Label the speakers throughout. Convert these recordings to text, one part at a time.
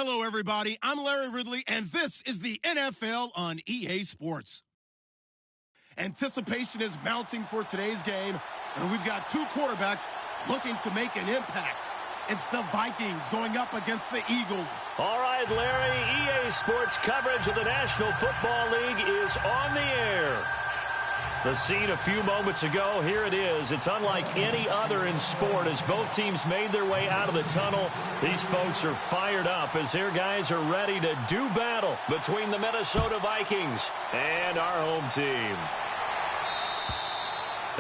Speaker 1: Hello, everybody. I'm Larry Ridley, and this is the NFL on EA Sports. Anticipation is mounting for today's game, and we've got two quarterbacks looking to make an impact. It's the Vikings going up against the Eagles.
Speaker 2: All right, Larry, EA Sports coverage of the National Football League is on the air. The scene a few moments ago, here it is. It's unlike any other in sport as both teams made their way out of the tunnel. These folks are fired up as their guys are ready to do battle between the Minnesota Vikings and our home team.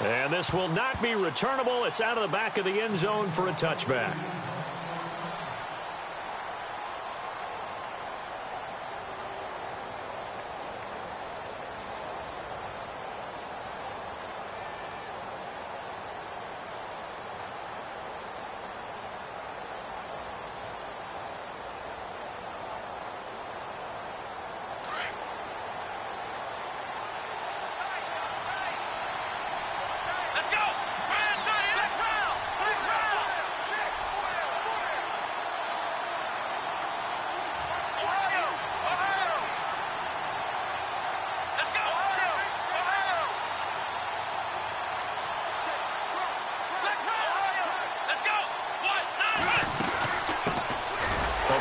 Speaker 2: And this will not be returnable. It's out of the back of the end zone for a touchback.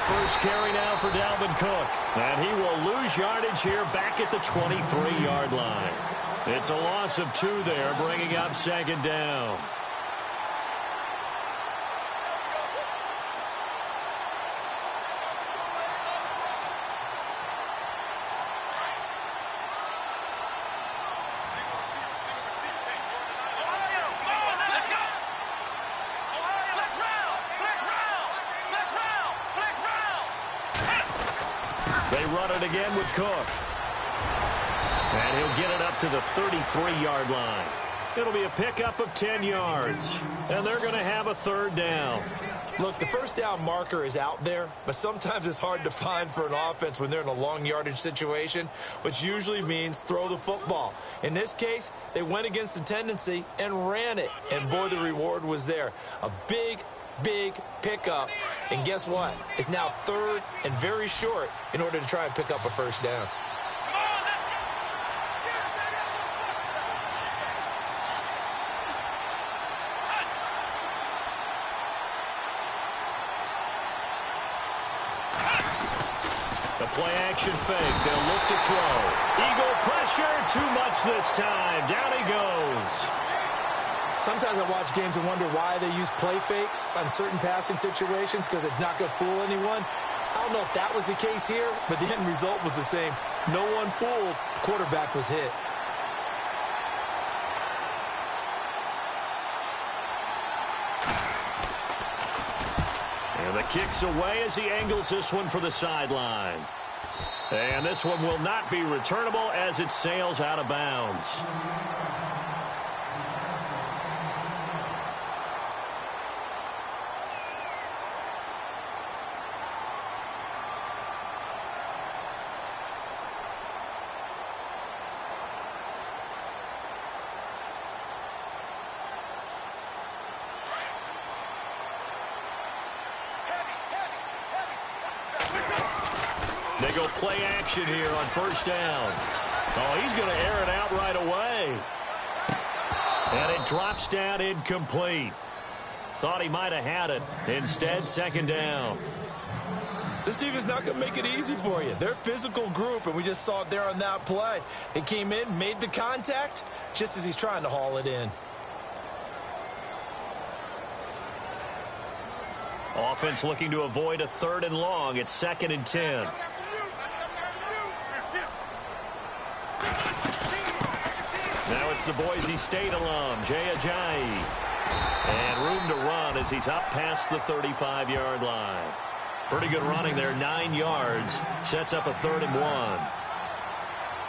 Speaker 2: First carry now for Dalvin Cook. And he will lose yardage here back at the 23-yard line. It's a loss of 2 there, bringing up second down. They run it again with Cook. And he'll get it up to the 33-yard line. It'll be a pickup of 10 yards. And they're going to have a third down.
Speaker 3: Look, the first down marker is out there, but sometimes it's hard to find for an offense when they're in a long yardage situation, which usually means throw the football. In this case, they went against the tendency and ran it. And boy, the reward was there. A big pickup. And guess what? It's now third and very short in order to try and pick up a first down.
Speaker 2: The play action fake. They'll look to throw. Eagle pressure. Too much this time. Down he goes.
Speaker 3: Sometimes I watch games and wonder why they use play fakes on certain passing situations because it's not going to fool anyone. I don't know if that was the case here, but the end result was the same. No one fooled. The quarterback was hit.
Speaker 2: And the kick's away as he angles this one for the sideline. And this one will not be returnable as it sails out of bounds. They go play action here on first down. Oh, he's going to air it out right away. And it drops down incomplete. Thought he might have had it. Instead, second down.
Speaker 3: This team is not going to make it easy for you. They're a physical group, and we just saw it there on that play. It came in, made the contact, just as he's trying to haul it in.
Speaker 2: Offense looking to avoid a 3rd and long. It's 2nd and 10. Now it's the Boise State alum, Jay Ajayi. And room to run as he's up past the 35-yard line. Pretty good running there, 9 yards. Sets up a 3rd and 1.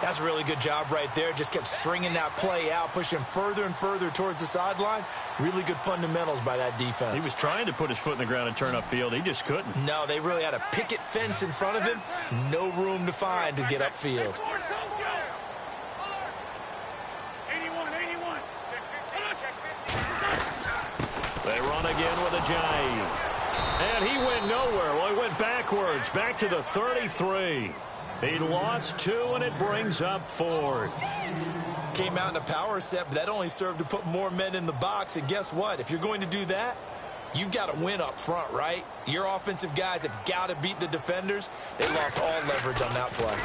Speaker 3: That's a really good job right there. Just kept stringing that play out, pushing further and further towards the sideline. Really good fundamentals by that defense.
Speaker 2: He was trying to put his foot in the ground and turn upfield. He just couldn't.
Speaker 3: No, they really had a picket fence in front of him. No room to find to get upfield.
Speaker 2: They run again with Ajayi. And he went nowhere. Well, he went backwards, back to the 33. He lost 2, and it brings up 4th.
Speaker 3: Came out in a power set, but that only served to put more men in the box. And guess what? If you're going to do that, you've got to win up front, right? Your offensive guys have got to beat the defenders. They lost all leverage on that play.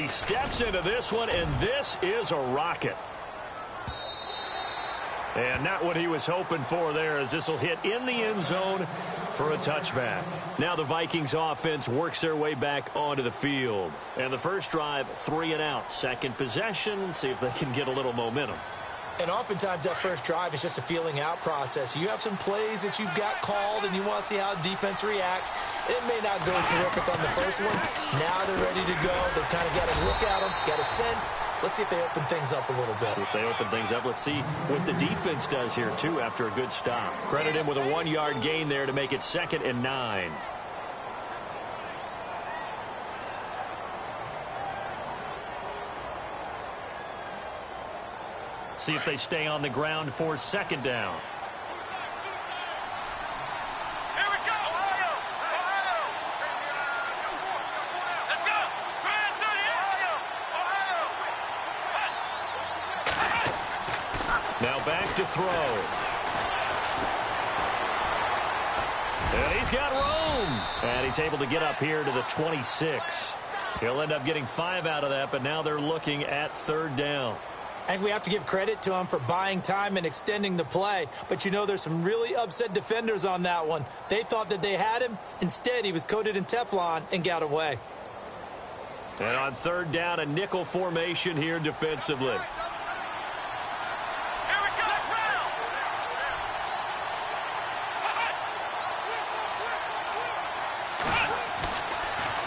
Speaker 2: He steps into this one, and this is a rocket. And not what he was hoping for there, as this will hit in the end zone for a touchback. Now the Vikings offense works their way back onto the field. And the first drive, 3 and out. Second possession, see if they can get a little momentum.
Speaker 3: And oftentimes that first drive is just a feeling out process. You have some plays that you've got called and you want to see how the defense reacts. It may not go terrific on the first one. Now they're ready to go. They've kind of got a look at them, got a sense. Let's see if they open things up a little bit.
Speaker 2: See if they open things up. Let's see what the defense does here, too, after a good stop. Credit him with a 1-yard gain there to make it 2nd and 9. See if they stay on the ground for 2nd down.
Speaker 4: Here we go, Ohio! Ohio! Let's go! Grand Ohio!
Speaker 2: Now back to throw. And he's got room. And he's able to get up here to the 26. He'll end up getting 5 out of that, but now they're looking at 3rd down.
Speaker 3: I think we have to give credit to him for buying time and extending the play. But, you know, there's some really upset defenders on that one. They thought that they had him. Instead, he was coated in Teflon and got away.
Speaker 2: And on 3rd down, a nickel formation here defensively.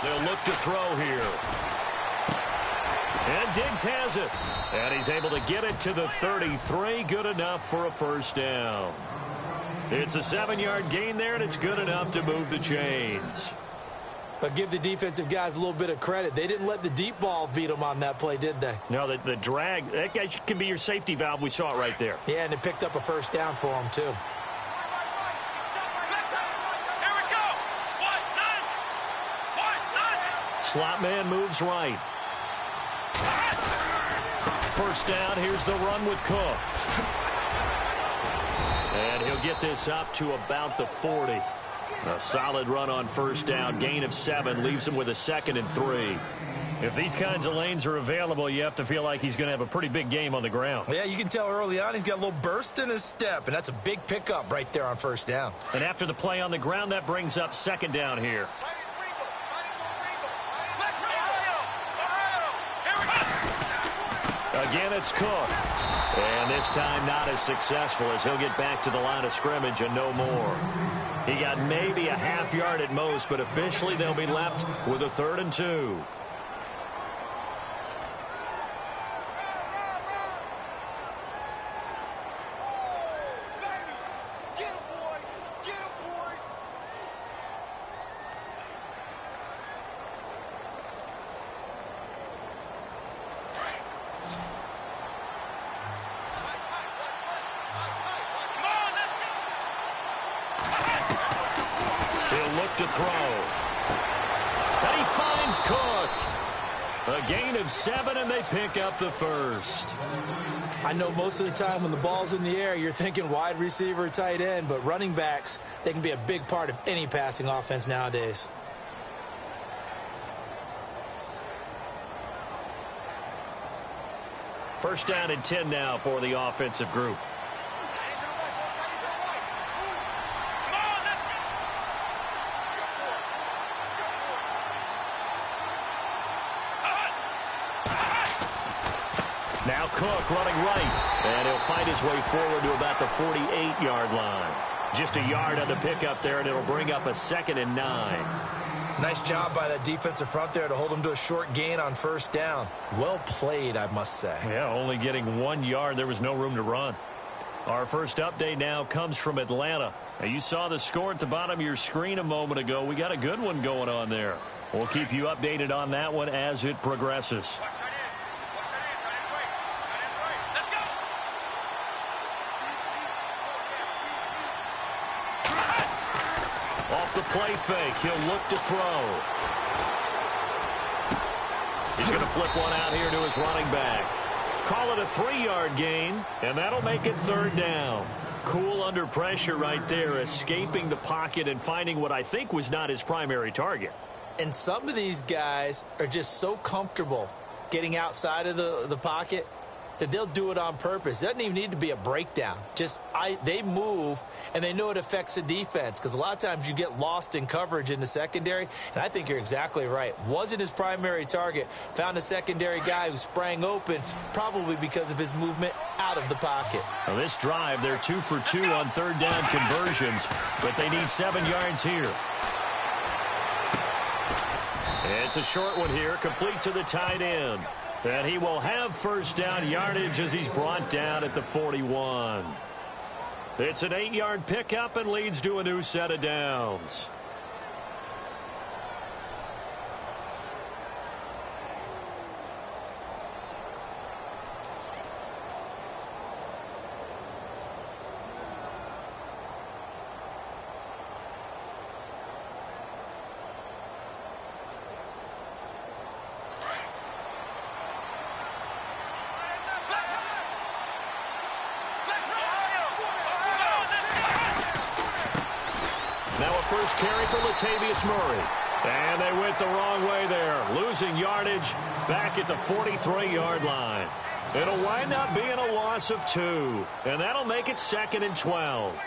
Speaker 2: They'll look to throw here. And Diggs has it. And he's able to get it to the 33. Good enough for a 1st down. It's a 7-yard gain there, and it's good enough to move the chains.
Speaker 3: But give the defensive guys a little bit of credit. They didn't let the deep ball beat them on that play, did they?
Speaker 2: No, the drag, that guy can be your safety valve. We saw it right there.
Speaker 3: Yeah, and it picked up a 1st down for them, too.
Speaker 2: Slot man moves right. 1st down, here's the run with Cook. And he'll get this up to about the 40. A solid run on 1st down, gain of 7, leaves him with a 2nd and 3. If these kinds of lanes are available, you have to feel like he's going to have a pretty big game on the ground.
Speaker 3: Yeah, you can tell early on he's got a little burst in his step, and that's a big pickup right there on 1st down.
Speaker 2: And after the play on the ground, that brings up 2nd down here. Again, it's Cook. And this time not as successful as he'll get back to the line of scrimmage and no more. He got maybe a half yard at most, but officially they'll be left with a 3rd and 2. To throw. And he finds Cook. A gain of 7, and they pick up the 1st.
Speaker 3: I know most of the time when the ball's in the air, you're thinking wide receiver, tight end, but running backs, they can be a big part of any passing offense nowadays.
Speaker 2: First down and 10 now for the offensive group. Now Cook running right, and he'll fight his way forward to about the 48-yard line. Just a yard on the pickup there, and it'll bring up a 2nd and 9.
Speaker 3: Nice job by that defensive front there to hold him to a short gain on 1st down. Well played, I must say.
Speaker 2: Yeah, only getting 1 yard. There was no room to run. Our first update now comes from Atlanta. Now, you saw the score at the bottom of your screen a moment ago. We got a good one going on there. We'll keep you updated on that one as it progresses. off the play fake. He'll look to throw. He's going to flip one out here to his running back. Call it a 3-yard gain, and that'll make it 3rd down. Cool under pressure right there, escaping the pocket and finding what I think was not his primary target.
Speaker 3: And some of these guys are just so comfortable getting outside of the pocket that they'll do it on purpose. It doesn't even need to be a breakdown. They move, and they know it affects the defense, because a lot of times you get lost in coverage in the secondary, and I think you're exactly right. Wasn't his primary target. Found a secondary guy who sprang open, probably because of his movement out of the pocket.
Speaker 2: Well, this drive, they're 2 for 2 on 3rd down conversions, but they need 7 yards here. It's a short one here, complete to the tight end. And he will have 1st down yardage as he's brought down at the 41. It's an 8-yard pickup and leads to a new set of downs. Now a first carry for Latavius Murray. And they went the wrong way there, losing yardage back at the 43-yard line. It'll wind up being a loss of 2, and that'll make it 2nd and 12.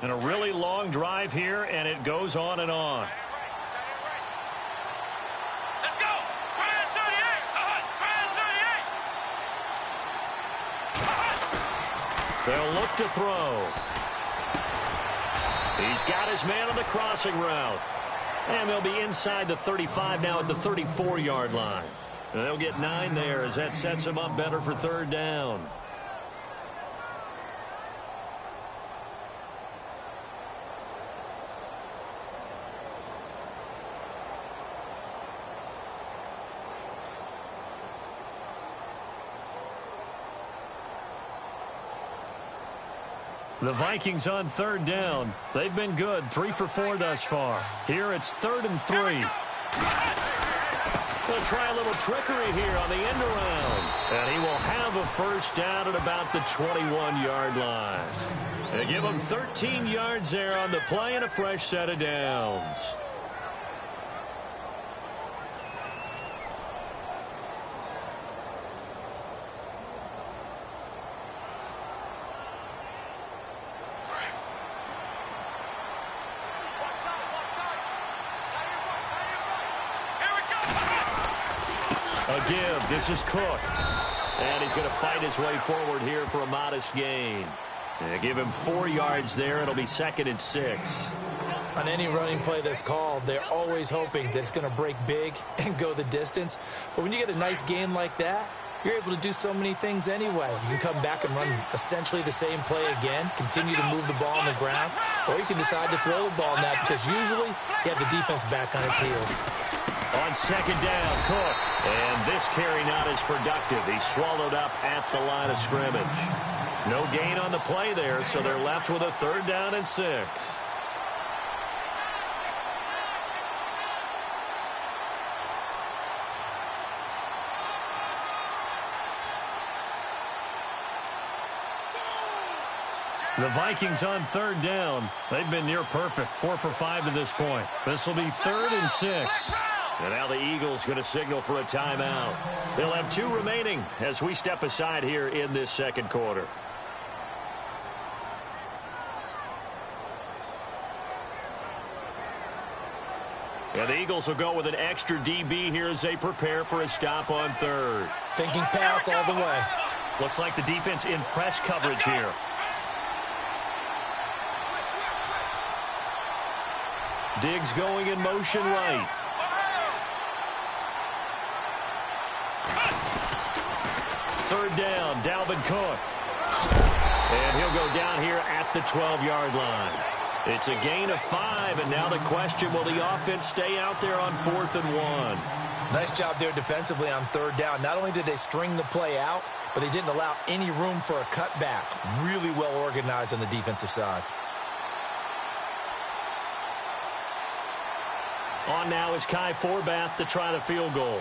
Speaker 2: And a really long drive here, and it goes on and on.
Speaker 4: Let's go! Brian 38! Brian 38!
Speaker 2: They'll look to throw. He's got his man on the crossing route. And they'll be inside the 35 now at the 34-yard line. And they'll get 9 there as that sets him up better for 3rd down. The Vikings on 3rd down. They've been good, 3 for 4 thus far. Here it's 3rd and 3. They'll try a little trickery here on the end around. And he will have a 1st down at about the 21-yard line. They give him 13 yards there on the play and a fresh set of downs. A give. This is Cook. And he's going to fight his way forward here for a modest gain. They give him 4 yards there. It'll be 2nd and 6.
Speaker 3: On any running play that's called, they're always hoping that it's going to break big and go the distance. But when you get a nice gain like that, you're able to do so many things anyway. You can come back and run essentially the same play again, continue to move the ball on the ground, or you can decide to throw the ball now because usually you have the defense back on its heels.
Speaker 2: On 2nd down, Cook. And this carry not as productive. He's swallowed up at the line of scrimmage. No gain on the play there, so they're left with a 3rd down and 6. The Vikings on 3rd down. They've been near perfect, 4 for 5 to this point. This will be 3rd and 6. And now the Eagles going to signal for a timeout. They'll have 2 remaining as we step aside here in this 2nd quarter. And the Eagles will go with an extra DB here as they prepare for a stop on 3rd.
Speaker 3: Thinking pass all the way.
Speaker 2: Looks like the defense in press coverage here. Diggs going in motion right. Third down, Dalvin Cook. And he'll go down here at the 12-yard line. It's a gain of 5, and now the question, will the offense stay out there on 4th and 1?
Speaker 3: Nice job there defensively on 3rd down. Not only did they string the play out, but they didn't allow any room for a cutback. Really well organized on the defensive side.
Speaker 2: On now is Kai Forbath to try the field goal.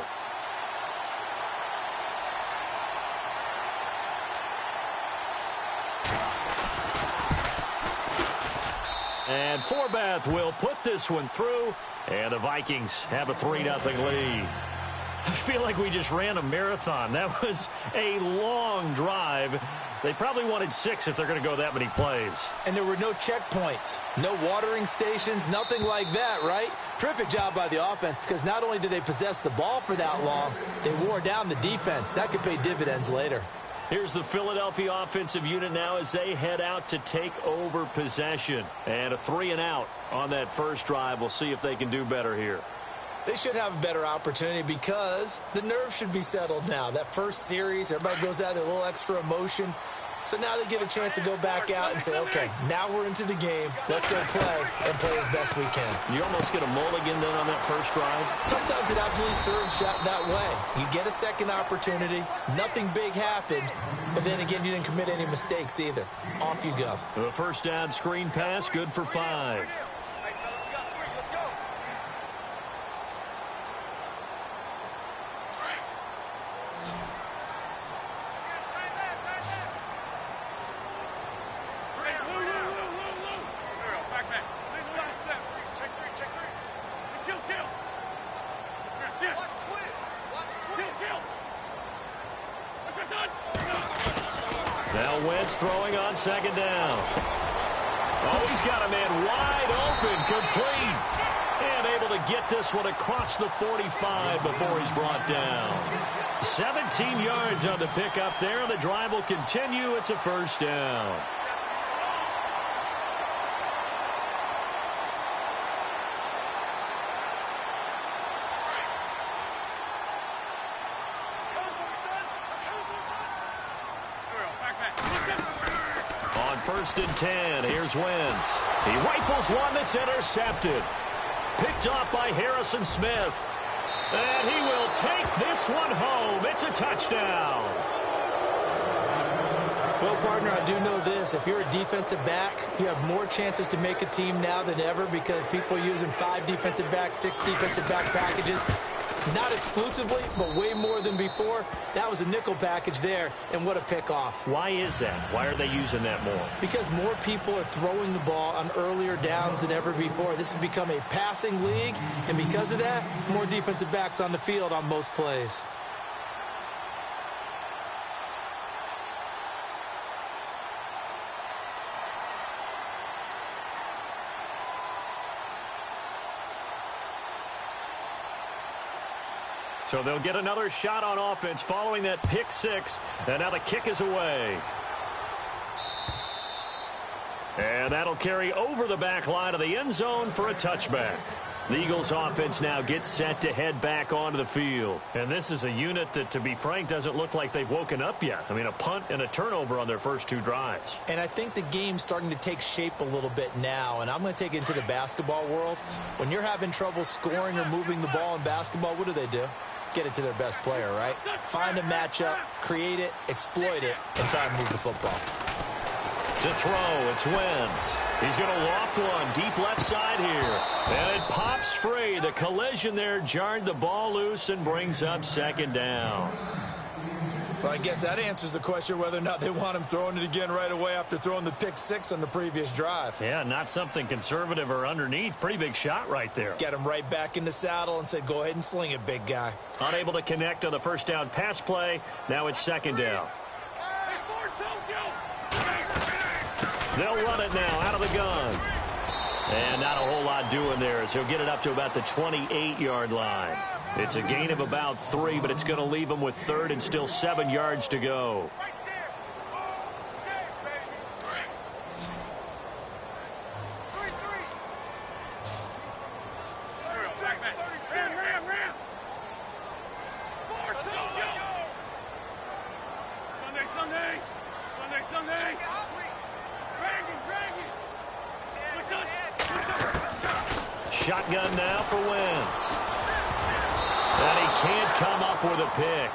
Speaker 2: And Forbath will put this one through, and the Vikings have a 3-0 lead. I feel like we just ran a marathon. That was a long drive. They probably wanted 6 if they're going to go that many plays.
Speaker 3: And there were no checkpoints, no watering stations, nothing like that, right? Terrific job by the offense, because not only did they possess the ball for that long, they wore down the defense. That could pay dividends later.
Speaker 2: Here's the Philadelphia offensive unit now as they head out to take over possession. And a 3-and-out on that first drive. We'll see if they can do better here.
Speaker 3: They should have a better opportunity because the nerves should be settled now. That first series, everybody goes out with a little extra emotion. So now they get a chance to go back out and say, okay, now we're into the game. Let's go play and play as best we can.
Speaker 2: You almost get a mulligan then on that first drive?
Speaker 3: Sometimes it absolutely serves that way. You get a second opportunity. Nothing big happened. But then again, you didn't commit any mistakes either. Off you go.
Speaker 2: The first down screen pass, good for 5. Now Wentz throwing on 2nd down. Oh, he's got a man wide open, complete. And able to get this one across the 45 before he's brought down. 17 yards on the pickup there, and the drive will continue. It's a first down. On 1st and 10, here's Wentz. He rifles one that's intercepted. Picked off by Harrison Smith. And he will take this one home. It's a touchdown.
Speaker 3: Well, partner, I do know this. If you're a defensive back, you have more chances to make a team now than ever because people are using 5 defensive backs, 6 defensive back packages. Not exclusively, but way more than before. That was a nickel package there, and what a pickoff.
Speaker 2: Why is that? Why are they using that more?
Speaker 3: Because more people are throwing the ball on earlier downs than ever before. This has become a passing league, and because of that, more defensive backs on the field on most plays.
Speaker 2: So they'll get another shot on offense following that pick 6. And now the kick is away. And that'll carry over the back line of the end zone for a touchback. The Eagles offense now gets set to head back onto the field. And this is a unit that, to be frank, doesn't look like they've woken up yet. I mean, a punt and a turnover on their first 2 drives.
Speaker 3: And I think the game's starting to take shape a little bit now. And I'm going to take it into the basketball world. When you're having trouble scoring or moving the ball in basketball, what do? Get it to their best player, right? Find a matchup, create it, exploit it, and try and move the football.
Speaker 2: To throw, it's Wentz. He's going to loft one deep left side here. And it pops free. The collision there jarred the ball loose and brings up 2nd down.
Speaker 3: Well, I guess that answers the question whether or not they want him throwing it again right away after throwing the pick 6 on the previous drive.
Speaker 2: Yeah, not something conservative or underneath. Pretty big shot right there.
Speaker 3: Get him right back in the saddle and say, go ahead and sling it, big guy.
Speaker 2: Unable to connect on the first down pass play. Now it's 2nd down. They'll run it now out of the gun. And not a whole lot doing there as he'll get it up to about the 28-yard line. It's a gain of about 3, but it's going to leave him with 3rd and still 7 yards to go. shotgun now for Wentz. And he can't come up with a pick.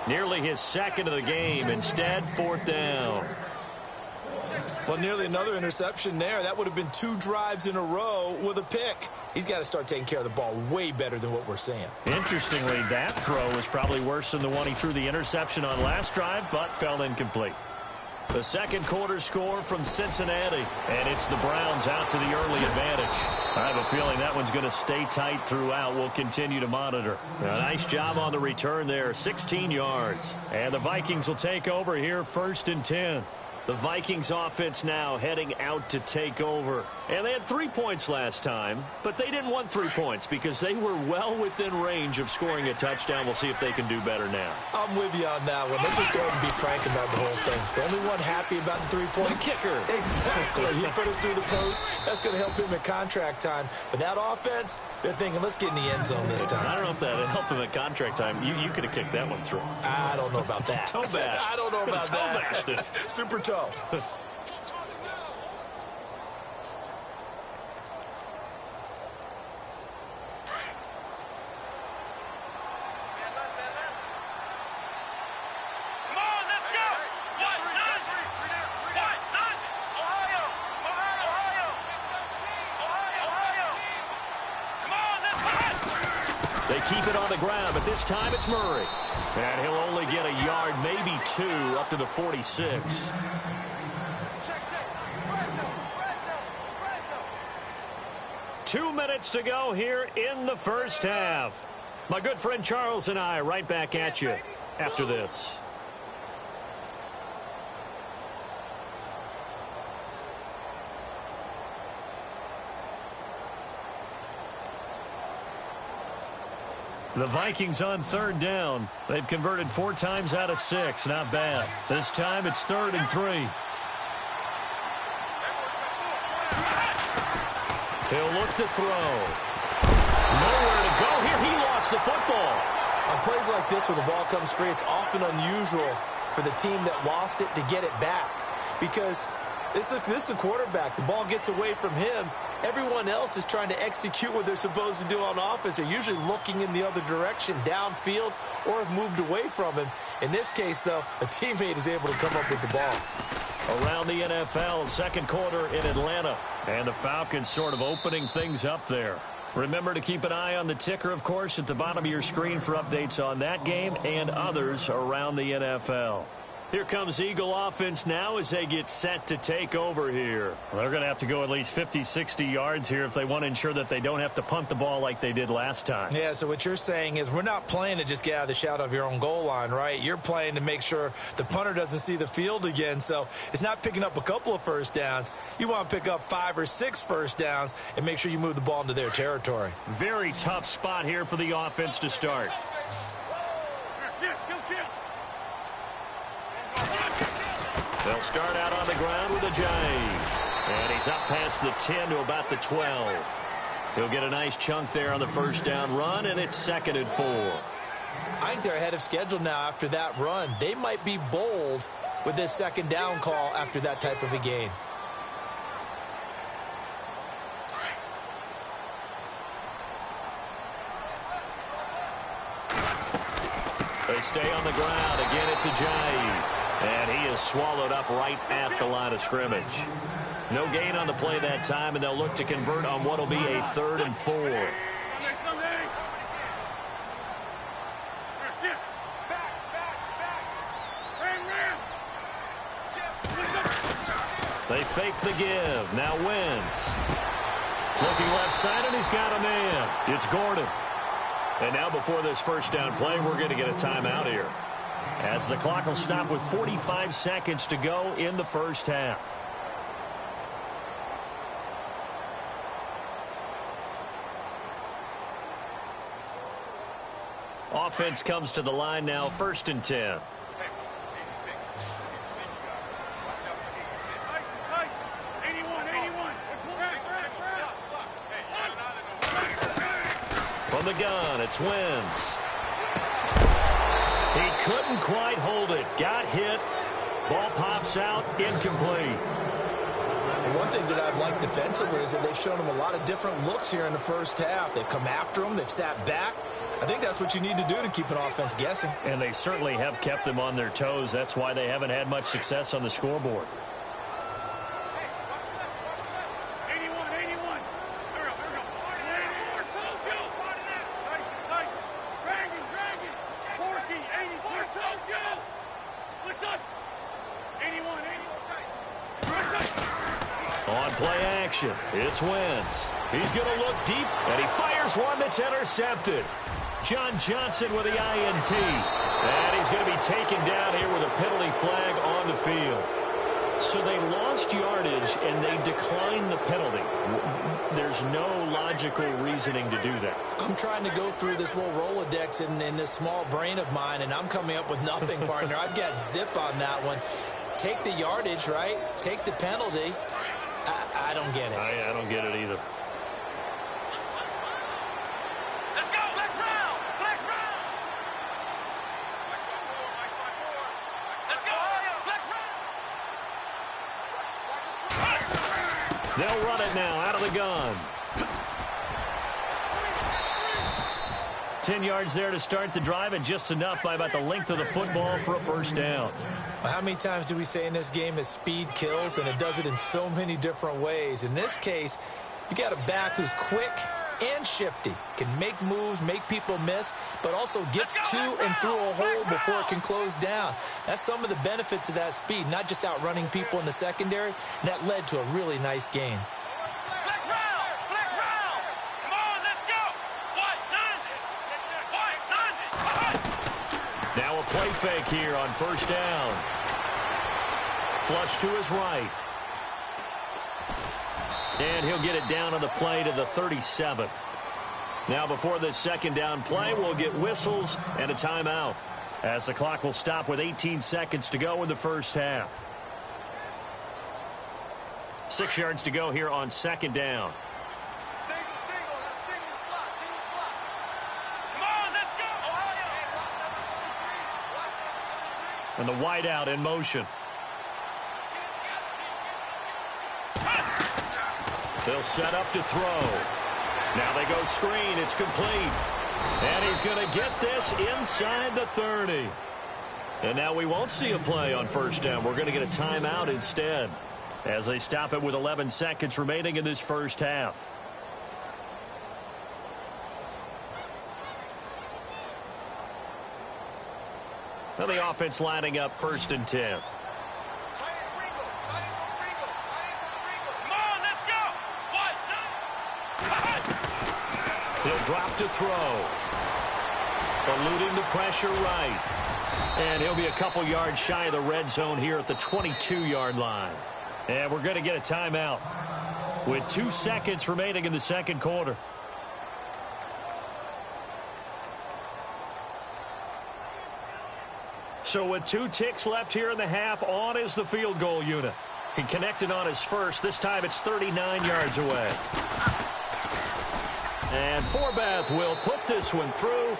Speaker 2: Nearly his second of the game. Instead, 4th down.
Speaker 3: Well, nearly another interception there. That would have been 2 drives in a row with a pick. He's got to start taking care of the ball way better than what we're seeing.
Speaker 2: Interestingly, that throw was probably worse than the one he threw the interception on last drive, but fell incomplete. The second quarter score from Cincinnati, and it's the Browns out to the early advantage. I have a feeling that one's going to stay tight throughout. We'll continue to monitor. A nice job on the return there, 16 yards. And the Vikings will take over here, 1st and 10. The Vikings offense now heading out to take over. And they had 3 points last time, but they didn't want 3 points because they were well within range of scoring a touchdown. We'll see if they can do better now.
Speaker 3: I'm with you on that one. Let's just go ahead and be frank about the whole thing. The only one happy about the 3-point
Speaker 2: kicker.
Speaker 3: Exactly. He put it through the post. That's going to help him at contract time. But that offense, they're thinking, let's get in the end zone this time.
Speaker 2: I don't know if that helped him at contract time. You could have kicked that one through.
Speaker 3: I don't know about that.
Speaker 2: Toe bash.
Speaker 3: I don't know about that.
Speaker 2: Toe bashed.
Speaker 3: Super toe.
Speaker 2: They keep it on the ground, but this time it's Murray. And he'll only get a yard, maybe 2, up to the 46. Two minutes to go here in the first half. My good friend Charles and I right back at you after this. The Vikings on 3rd down. They've converted 4 times out of 6. Not bad. This time it's 3rd and 3. He'll look to throw. Nowhere to go here. He lost the football.
Speaker 3: On plays like this, when the ball comes free, it's often unusual for the team that lost it to get it back. Because this is the quarterback. The ball gets away from him. Everyone else is trying to execute what they're supposed to do on offense. They're usually looking in the other direction, downfield, or have moved away from him. In this case, though, a teammate is able to come up with the ball.
Speaker 2: Around the NFL, second quarter in Atlanta. And the Falcons sort of opening things up there. Remember to keep an eye on the ticker, of course, at the bottom of your screen for updates on that game and others around the NFL. Here comes Eagle offense now as they get set to take over here. Well, they're going to have to go at least 50, 60 yards here if they want to ensure that they don't have to punt the ball like they did last time.
Speaker 3: Yeah, so what you're saying is we're not playing to just get out of the shadow of your own goal line, right? You're playing to make sure the punter doesn't see the field again. So it's not picking up a couple of first downs. You want to pick up 5 or 6 first downs and make sure you move the ball into their territory.
Speaker 2: Very tough spot here for the offense to start. They'll start out on the ground with a J. And he's up past the 10 to about the 12. He'll get a nice chunk there on the first down run, and it's 2nd and 4.
Speaker 3: I think they're ahead of schedule now after that run. They might be bold with this second down call after that type of a game.
Speaker 2: They stay on the ground. Again, it's a J. And he is swallowed up right at the line of scrimmage. No gain on the play that time, and they'll look to convert on what will be a 3rd and 4. They fake the give. Now Wentz. Looking left side, and he's got a man. It's Gordon. And now before this first down play, we're going to get a timeout here, as the clock will stop with 45 seconds to go in the first half. Offense comes to the line now, 1st and 10. From the gun, it's Wentz. He couldn't quite hold it. Got hit. Ball pops out, incomplete.
Speaker 3: one thing that I've liked defensively is that they've shown him a lot of different looks here in the first half. They've come after him. They've sat back. I think that's what you need to do to keep an offense guessing.
Speaker 2: And they certainly have kept them on their toes. That's why they haven't had much success on the scoreboard. On play action, it's Wentz. He's going to look deep, and he fires one that's intercepted. John Johnson with the INT. And he's going to be taken down here with a penalty flag on the field. So they lost yardage, and they declined the penalty. There's no logical reasoning to do that.
Speaker 3: I'm trying to go through this little Rolodex in this small brain of mine, and I'm coming up with nothing, partner. I've got zip on that one. Take the yardage, right? Take the penalty. I don't get it.
Speaker 2: I don't get it either.
Speaker 4: Let's go. Let's round. Let's round. Let's go. Let's round.
Speaker 2: They'll run it now out of the gun. 10 yards there to start the drive, and just enough by about the length of the football for a first down.
Speaker 3: Well, how many times do we say in this game that speed kills, and it does it in so many different ways? In this case, you got a back who's quick and shifty, can make moves, make people miss, but also gets to and through a hole before it can close down. That's some of the benefits of that speed, not just outrunning people in the secondary, and that led to a really nice gain.
Speaker 2: Now a play fake here on first down. Flush to his right. And he'll get it down on the play to the 37. Now before this second down play, we'll get whistles and a timeout, as the clock will stop with 18 seconds to go in the first half. 6 yards to go here on second down. And the wideout in motion. They'll set up to throw. Now they go screen. It's complete. And he's going to get this inside the 30. And now we won't see a play on first down. We're going to get a timeout instead, as they stop it with 11 seconds remaining in this first half. Now the offense lining up first and 10. He'll drop to throw. Eluding the pressure right. And he'll be a couple yards shy of the red zone here at the 22-yard line. And we're going to get a timeout with 2 seconds remaining in the second quarter. So with 2 ticks left here in the half, on is the field goal unit. He connected on his first. This time it's 39 yards away. And Forbath will put this one through.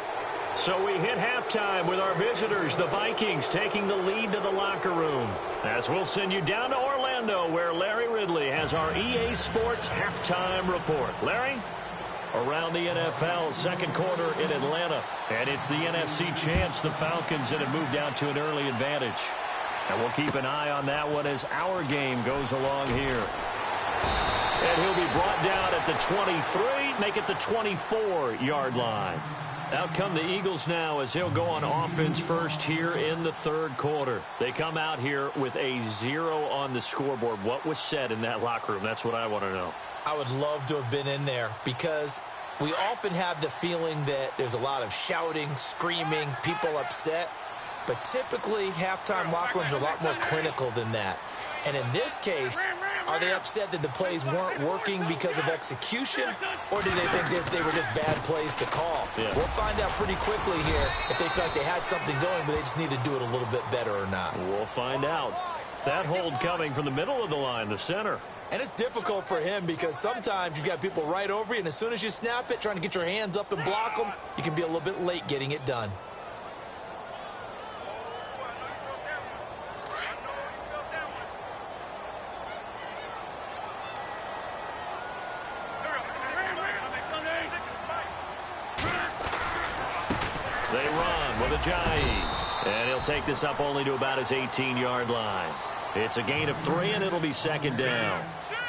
Speaker 2: So we hit halftime with our visitors, the Vikings, taking the lead to the locker room. As we'll send you down to Orlando, where Larry Ridley has our EA Sports halftime report. Larry? Around the NFL, second quarter in Atlanta. And it's the NFC champs, the Falcons, that have moved out to an early advantage. And we'll keep an eye on that one as our game goes along here. And he'll be brought down at the 23, make it the 24-yard line. Out come the Eagles now as he'll go on offense first here in the third quarter. They come out here with a 0 on the scoreboard. What was said in that locker room? That's what I want to know.
Speaker 3: I would love to have been in there, because we often have the feeling that there's a lot of shouting, screaming, people upset. But typically, halftime locker rooms are a lot more clinical than that. And in this case, are they upset that the plays weren't working because of execution, or do they think they were just bad plays to call?
Speaker 2: Yeah.
Speaker 3: We'll find out pretty quickly here if they feel like they had something going, but they just need to do it a little bit better or not.
Speaker 2: We'll find out. That hold coming from the middle of the line, the center.
Speaker 3: And it's difficult for him because sometimes you've got people right over you, and as soon as you snap it, trying to get your hands up and block them, you can be a little bit late getting it done.
Speaker 2: They run with Ajayi. And he'll take this up only to about his 18-yard line. It's a gain of 3, and it'll be second down.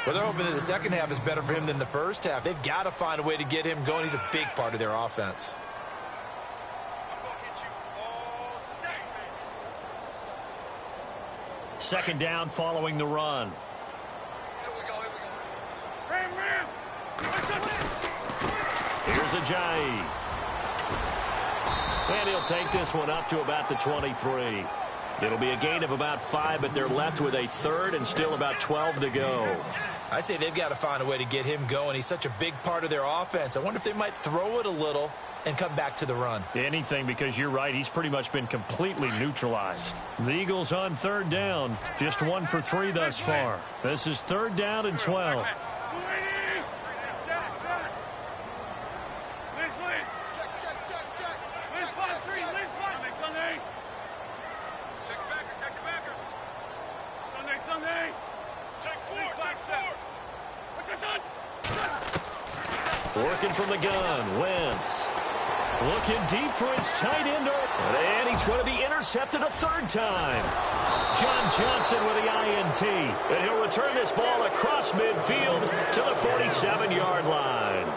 Speaker 3: Well, they're hoping that the second half is better for him than the first half. They've got to find a way to get him going. He's a big part of their offense.
Speaker 2: Second down following the run. Here's Ajayi. And he'll take this one up to about the 23. It'll be a gain of about 5, but they're left with a third and still about 12 to go.
Speaker 3: I'd say they've got to find a way to get him going. He's such a big part of their offense. I wonder if they might throw it a little and come back to the run.
Speaker 2: Anything, because you're right. He's pretty much been completely neutralized. The Eagles on third down. Just 1 for 3 thus far. This is third down and 12. Working from the gun, Wentz. Looking deep for his tight end. And he's going to be intercepted a third time. John Johnson with the INT. And he'll return this ball across midfield to the 47-yard line.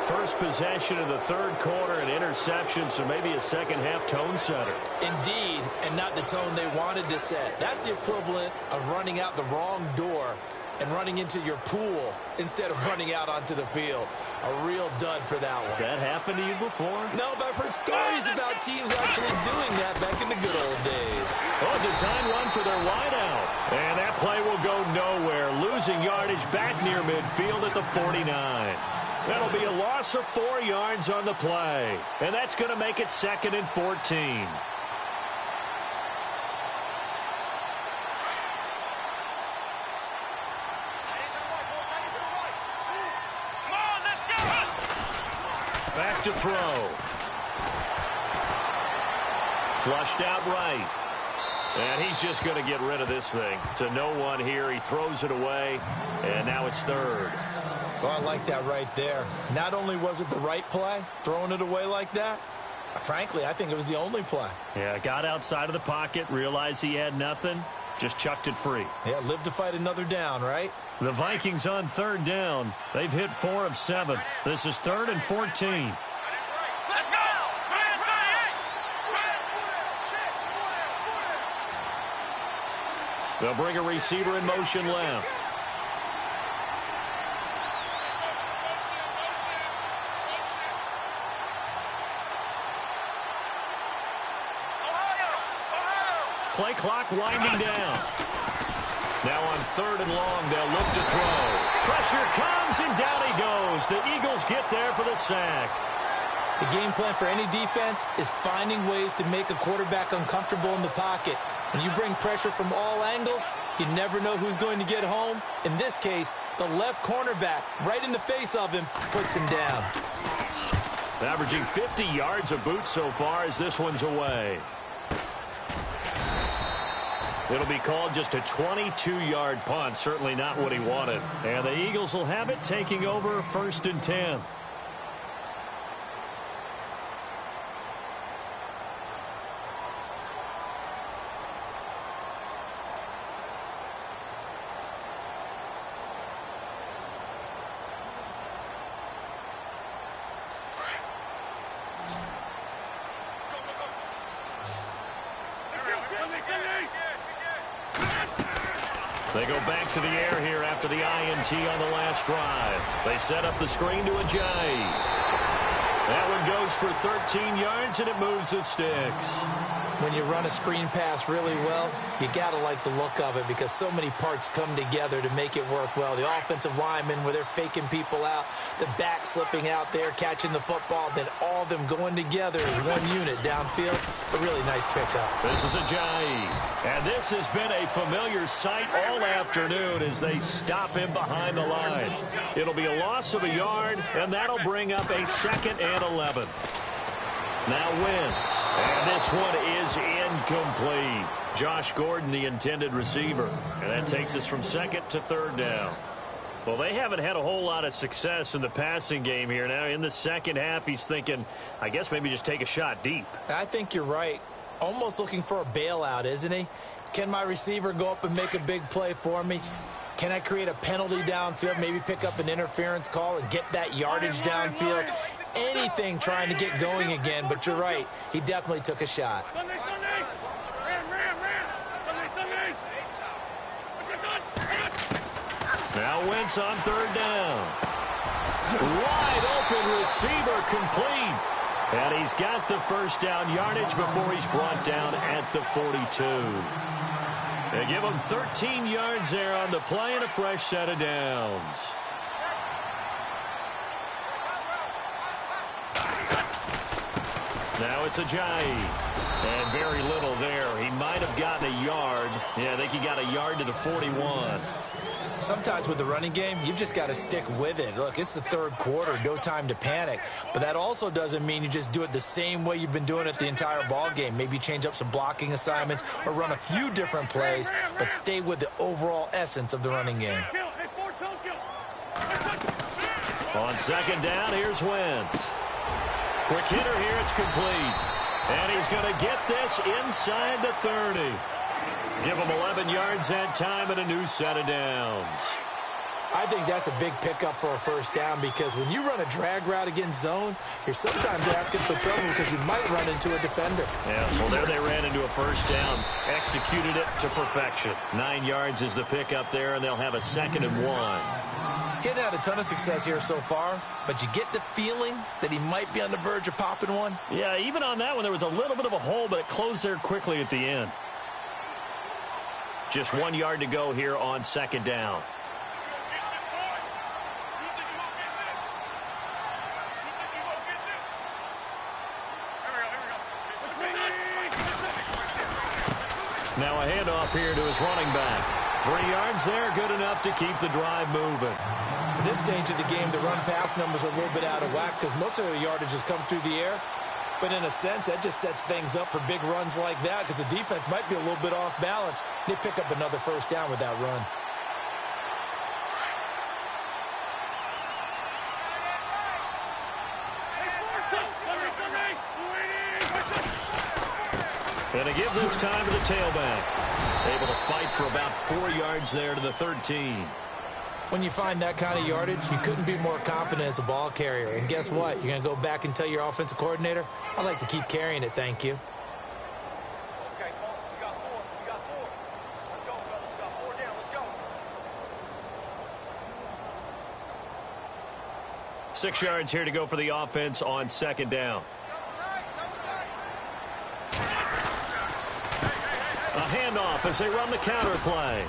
Speaker 2: First possession of the third quarter, an interception, so maybe a second-half tone setter.
Speaker 3: Indeed, and not the tone they wanted to set. That's the equivalent of running out the wrong door and running into your pool instead of running out onto the field. A real dud for that one.
Speaker 2: Has that happened to you before?
Speaker 3: No, but I've heard stories about teams actually doing that back in the good old days.
Speaker 2: Oh, design run for their wideout. And that play will go nowhere. Losing yardage back near midfield at the 49. That'll be a loss of 4 yards on the play. And that's going to make it 2nd and 14. Back to throw. Flushed out right. And he's just going to get rid of this thing. To no one here. He throws it away. And now it's third.
Speaker 3: Well, I like that right there. Not only was it the right play, throwing it away like that, frankly, I think it was the only play.
Speaker 2: Yeah, got outside of the pocket, realized he had nothing, just chucked it free.
Speaker 3: Yeah, live to fight another down, right?
Speaker 2: The Vikings on third down. They've hit 4 of 7. This is 3rd and 14.
Speaker 4: Let's go!
Speaker 2: They'll bring a receiver in motion left. Play clock winding down. Now on 3rd and long, they'll look to throw. Pressure comes, and down he goes. The Eagles get there for the sack.
Speaker 3: The game plan for any defense is finding ways to make a quarterback uncomfortable in the pocket. When you bring pressure from all angles, you never know who's going to get home. In this case, the left cornerback, right in the face of him, puts him down.
Speaker 2: Averaging 50 yards a boot so far as this one's away. It'll be called just a 22-yard punt. Certainly not what he wanted. And the Eagles will have it, taking over 1st and 10. They go back to the air here after the INT on the last drive. They set up the screen to Ajayi. That one goes for 13 yards, and it moves the sticks.
Speaker 3: When you run a screen pass really well, you got to like the look of it because so many parts come together to make it work well. The offensive linemen, where they're faking people out, the back slipping out there, catching the football, then all of them going together as one unit downfield. A really nice pickup.
Speaker 2: This is Ajayi. And this has been a familiar sight all afternoon as they stop him behind the line. It'll be a loss of a yard, and that'll bring up a 2nd and 11. Now Wentz, and this one is incomplete. Josh Gordon, the intended receiver. And that takes us from 2nd to 3rd down. Well, they haven't had a whole lot of success in the passing game here. Now, in the second half, he's thinking, I guess maybe just take a shot deep.
Speaker 3: I think you're right. Almost looking for a bailout, isn't he? Can my receiver go up and make a big play for me? Can I create a penalty downfield, maybe pick up an interference call and get that yardage downfield? Anything trying to get going again, but you're right. He definitely took a shot.
Speaker 2: Now Wentz on third down. Wide open receiver complete. And he's got the first down yardage before he's brought down at the 42. They give him 13 yards there on the play and a fresh set of downs. Now it's Ajayi. And very little there. He might have gotten a yard. Yeah, I think he got a yard to the 41.
Speaker 3: Sometimes with the running game, you've just got to stick with it. Look, it's the third quarter, no time to panic. But that also doesn't mean you just do it the same way you've been doing it the entire ball game. Maybe change up some blocking assignments or run a few different plays, but stay with the overall essence of the running game.
Speaker 2: On second down, here's Wentz. Quick hitter here, it's complete. And he's going to get this inside the 30. Give him 11 yards that time and a new set of downs.
Speaker 3: I think that's a big pickup for a first down because when you run a drag route against zone, you're sometimes asking for trouble because you might run into a defender.
Speaker 2: Yeah, well, there they ran into a first down. Executed it to perfection. 9 yards is the pickup there, and they'll have a 2nd and 1.
Speaker 3: Getting had a ton of success here so far, but you get the feeling that he might be on the verge of popping one.
Speaker 2: Yeah, even on that one, there was a little bit of a hole, but it closed there quickly at the end. Just 1 yard to go here on second down. Now a handoff here to his running back. 3 yards there, good enough to keep the drive moving.
Speaker 3: At this stage of the game, the run-pass numbers are a little bit out of whack because most of the yardage has come through the air. But in a sense, that just sets things up for big runs like that because the defense might be a little bit off balance. They pick up another first down with that run.
Speaker 2: And to give this time to the tailback. Able to fight for about 4 yards there to the 13.
Speaker 3: When you find that kind of yardage, you couldn't be more confident as a ball carrier. And guess what? You're going to go back and tell your offensive coordinator, I'd like to keep carrying it, thank you.
Speaker 4: Okay, we got 4. We got 4. Let's go, fellas. We got 4 down. Let's go.
Speaker 2: 6 yards here to go for the offense on second down. A handoff as they run the counter play.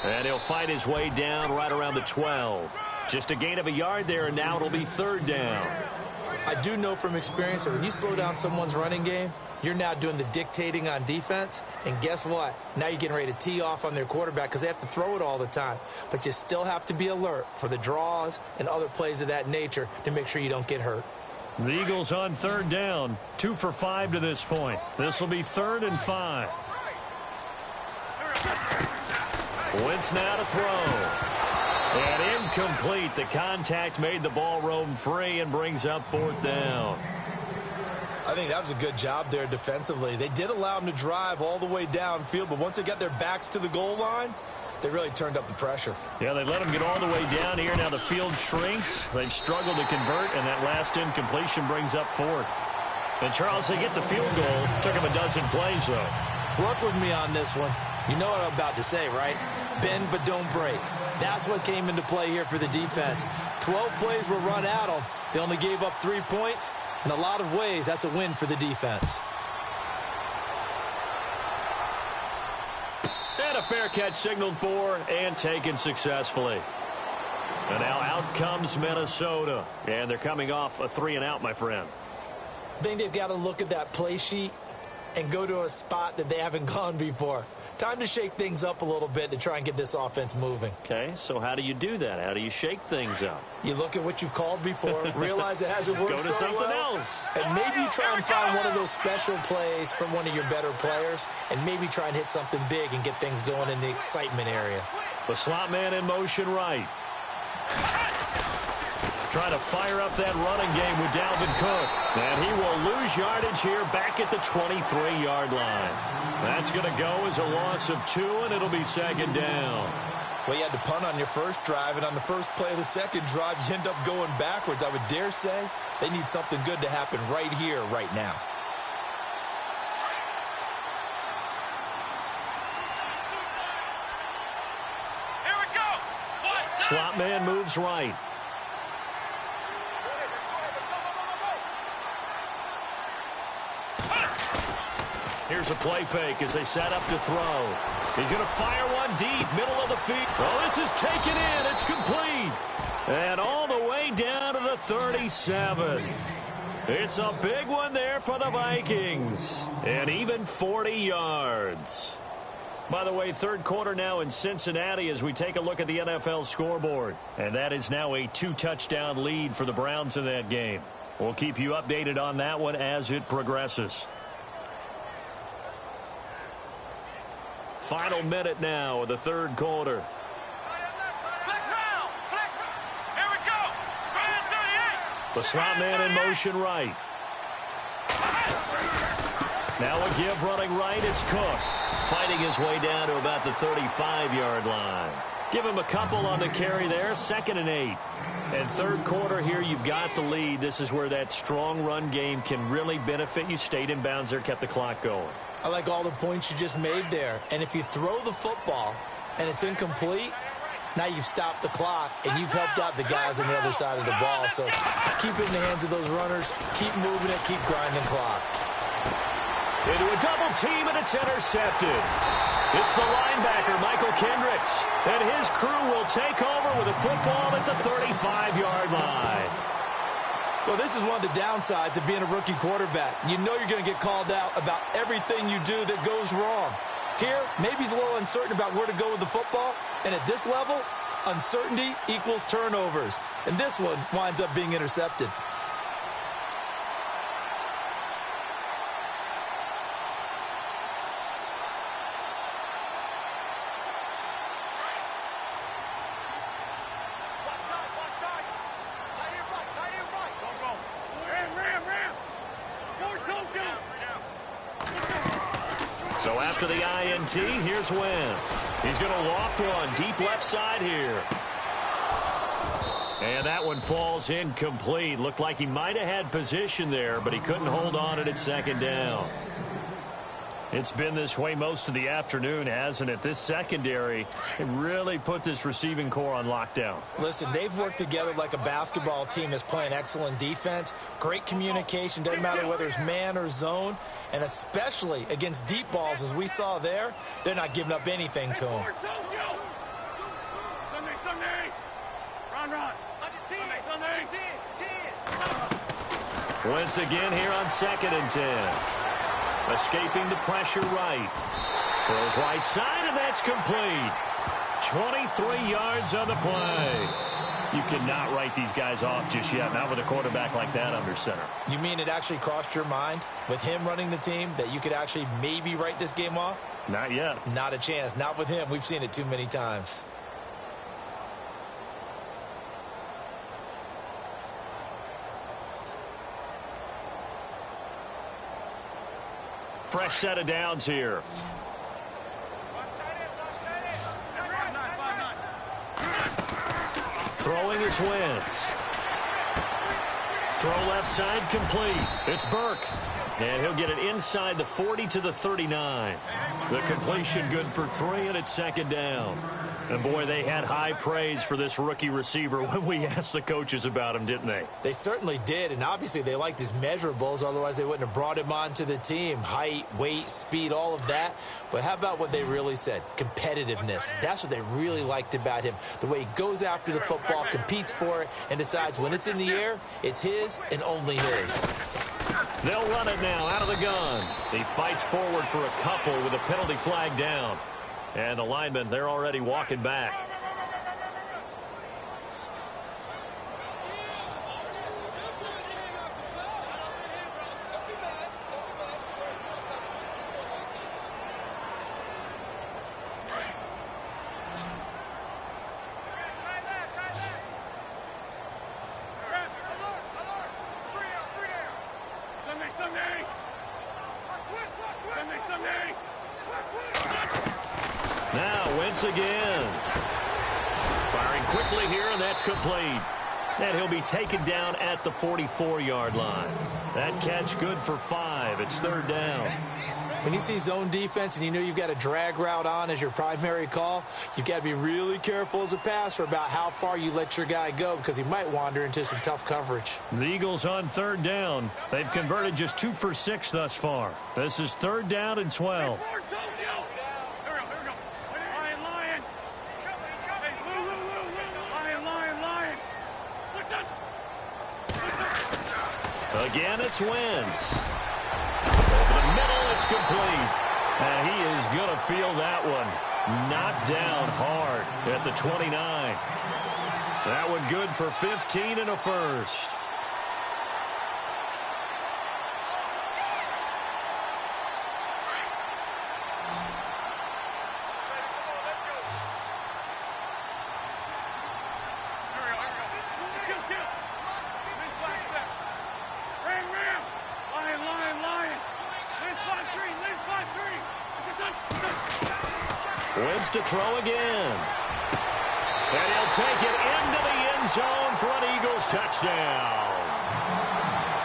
Speaker 2: And he'll fight his way down right around the 12. Just a gain of a yard there, and now it'll be third down.
Speaker 3: I do know from experience that when you slow down someone's running game, you're now doing the dictating on defense. And guess what? Now you're getting ready to tee off on their quarterback because they have to throw it all the time. But you still have to be alert for the draws and other plays of that nature to make sure you don't get hurt.
Speaker 2: The Eagles on third down. 2 for 5 to this point. This will be 3rd and 5. Wentz now to throw. And incomplete. The contact made the ball roam free and brings up 4th down.
Speaker 3: I think that was a good job there defensively. They did allow them to drive all the way downfield, but once they got their backs to the goal line, they really turned up the pressure.
Speaker 2: Yeah, they let them get all the way down here. Now the field shrinks. They've struggled to convert, and that last incompletion brings up 4th. And, Charles, they get the field goal. Took them a dozen plays, though.
Speaker 3: Work with me on this one. You know what I'm about to say, right? Bend but don't break. That's what came into play here for the defense. 12 plays were run at them. They only gave up 3 points. In a lot of ways, that's a win for the defense.
Speaker 2: And a fair catch signaled for and taken successfully. And now out comes Minnesota. And they're coming off a 3-and-out, my friend.
Speaker 3: I think they've got to look at that play sheet and go to a spot that they haven't gone before. Time to shake things up a little bit to try and get this offense moving.
Speaker 2: Okay, so how do you do that? How do you shake things up?
Speaker 3: You look at what you've called before, realize it hasn't worked
Speaker 2: Go to
Speaker 3: so
Speaker 2: something
Speaker 3: well,
Speaker 2: else.
Speaker 3: and maybe try and find one of those special plays from one of your better players, and maybe try and hit something big and get things going in the excitement area.
Speaker 2: The slot man in motion right. Trying to fire up that running game with Dalvin Cook. And he will lose yardage here back at the 23-yard line. That's going to go as a loss of 2, and it'll be second down.
Speaker 3: Well, you had to punt on your first drive, and on the first play of the second drive, you end up going backwards. I would dare say they need something good to happen right here, right now.
Speaker 4: Here we go.
Speaker 2: Slot man moves right. Here's a play fake as they set up to throw. He's going to fire one deep, middle of the field. Oh, this is taken in. It's complete. And all the way down to the 37. It's a big one there for the Vikings. And even 40 yards. By the way, third quarter now in Cincinnati as we take a look at the NFL scoreboard. And that is now a 2-touchdown lead for the Browns in that game. We'll keep you updated on that one as it progresses. Final minute now of the third quarter.
Speaker 4: Here we go.
Speaker 2: The slot man in motion right. Now a give running right. It's Cook. Fighting his way down to about the 35-yard line. Give him a couple on the carry there. 2nd and 8. And third quarter here, you've got the lead. This is where that strong run game can really benefit you. Stayed in bounds there, kept the clock going.
Speaker 3: I like all the points you just made there. And if you throw the football and it's incomplete, now you've stopped the clock and you've helped out the guys on the other side of the ball. So keep it in the hands of those runners. Keep moving it. Keep grinding clock.
Speaker 2: Into a double team, and it's intercepted. It's the linebacker, Michael Kendricks. And his crew will take over with a football at the 35-yard line.
Speaker 3: Well, this is one of the downsides of being a rookie quarterback. You know you're going to get called out about everything you do that goes wrong. Here, maybe he's a little uncertain about where to go with the football. And at this level, uncertainty equals turnovers. And this one winds up being intercepted.
Speaker 2: So after the INT, here's Wentz. He's going to loft one deep left side here. And that one falls incomplete. Looked like he might have had position there, but he couldn't hold on it at second down. It's been this way most of the afternoon, hasn't it? This secondary really put this receiving core on lockdown.
Speaker 3: Listen, they've worked together like a basketball team that's playing excellent defense. Great communication, doesn't matter whether it's man or zone. And especially against deep balls, as we saw there, they're not giving up anything to them.
Speaker 2: Wentz again here on 2nd and 10. Escaping the pressure right. Throws right side, and that's complete. 23 yards on the play. You cannot write these guys off just yet, not with a quarterback like that under center.
Speaker 3: You mean it actually crossed your mind with him running the team that you could actually maybe write this game off?
Speaker 2: Not yet.
Speaker 3: Not a chance. Not with him. We've seen it too many times.
Speaker 2: Fresh set of downs here. Throwing is Wentz. Throw left side complete. It's Burke. And he'll get it inside the 40 to the 39. The completion good for 3, and it's second down. And, boy, they had high praise for this rookie receiver when we asked the coaches about him, didn't they?
Speaker 3: They certainly did, and obviously they liked his measurables. Otherwise, they wouldn't have brought him onto the team. Height, weight, speed, all of that. But how about what they really said? Competitiveness. That's what they really liked about him. The way he goes after the football, competes for it, and decides when it's in the air, it's his and only his.
Speaker 2: They'll run it now out of the gun. He fights forward for a couple with a penalty flag down. And the linemen, they're already walking back. Now Wentz again. Firing quickly here, and that's complete. And he'll be taken down at the 44-yard line. That catch good for 5. It's 3rd down.
Speaker 3: When you see zone defense and you know you've got a drag route on as your primary call, you've got to be really careful as a passer about how far you let your guy go because he might wander into some tough coverage.
Speaker 2: The Eagles on 3rd down. They've converted just 2 for 6 thus far. This is 3rd down and 12. Again, it's Wentz. Over the middle, it's complete. And he is going to feel that one. Knocked down hard at the 29. That one good for 15 and a first. Wentz to throw again. And he'll take it into the end zone for an Eagles touchdown.